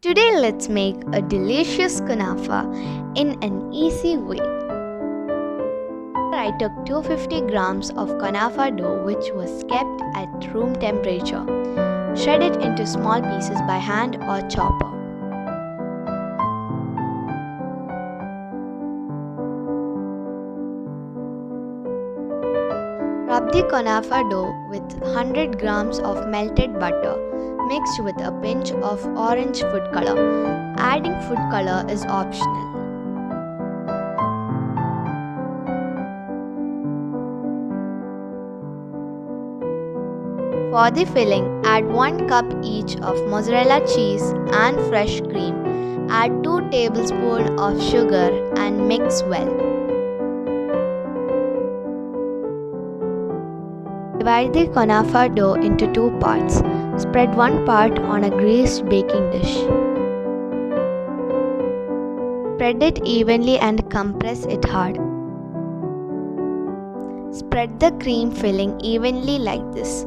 Today let's make a delicious kunafa in an easy way. I took 250 grams of konafa dough which was kept at room temperature. Shred it into small pieces by hand or chopper. Rub the konafa dough with 100 grams of melted butter mixed with a pinch of orange food color. Adding food color is optional. For the filling, add 1 cup each of mozzarella cheese and fresh cream. Add 2 tablespoons of sugar and mix well. Divide the konafa dough into 2 parts. Spread one part on a greased baking dish. Spread it evenly and compress it hard. Spread the cream filling evenly like this.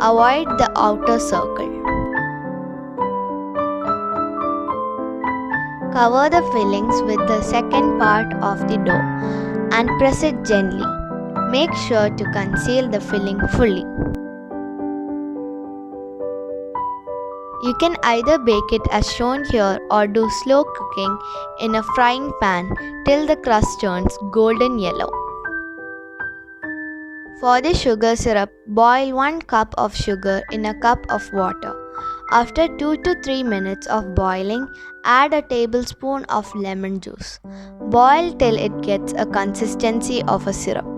Avoid the outer circle. Cover the fillings with the second part of the dough and press it gently. Make sure to conceal the filling fully. You can either bake it as shown here or do slow cooking in a frying pan till the crust turns golden yellow. For the sugar syrup, boil 1 cup of sugar in a cup of water. After 2 to 3 minutes of boiling, add a tablespoon of lemon juice. Boil till it gets a consistency of a syrup.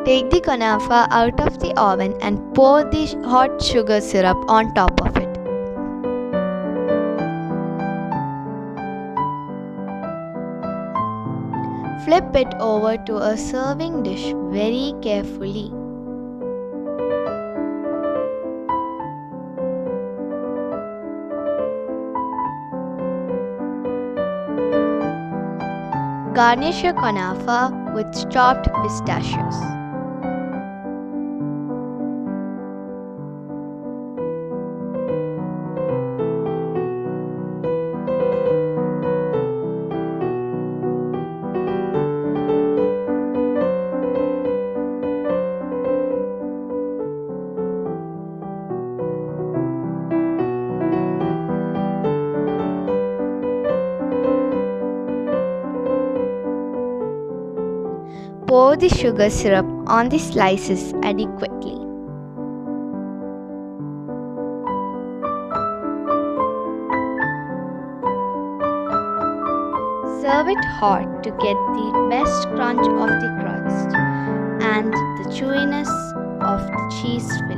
Take the kunafa out of the oven and pour the hot sugar syrup on top of it. Flip it over to a serving dish very carefully. Garnish your kunafa with chopped pistachios. Pour the sugar syrup on the slices adequately. Serve it hot to get the best crunch of the crust and the chewiness of the cheese filling.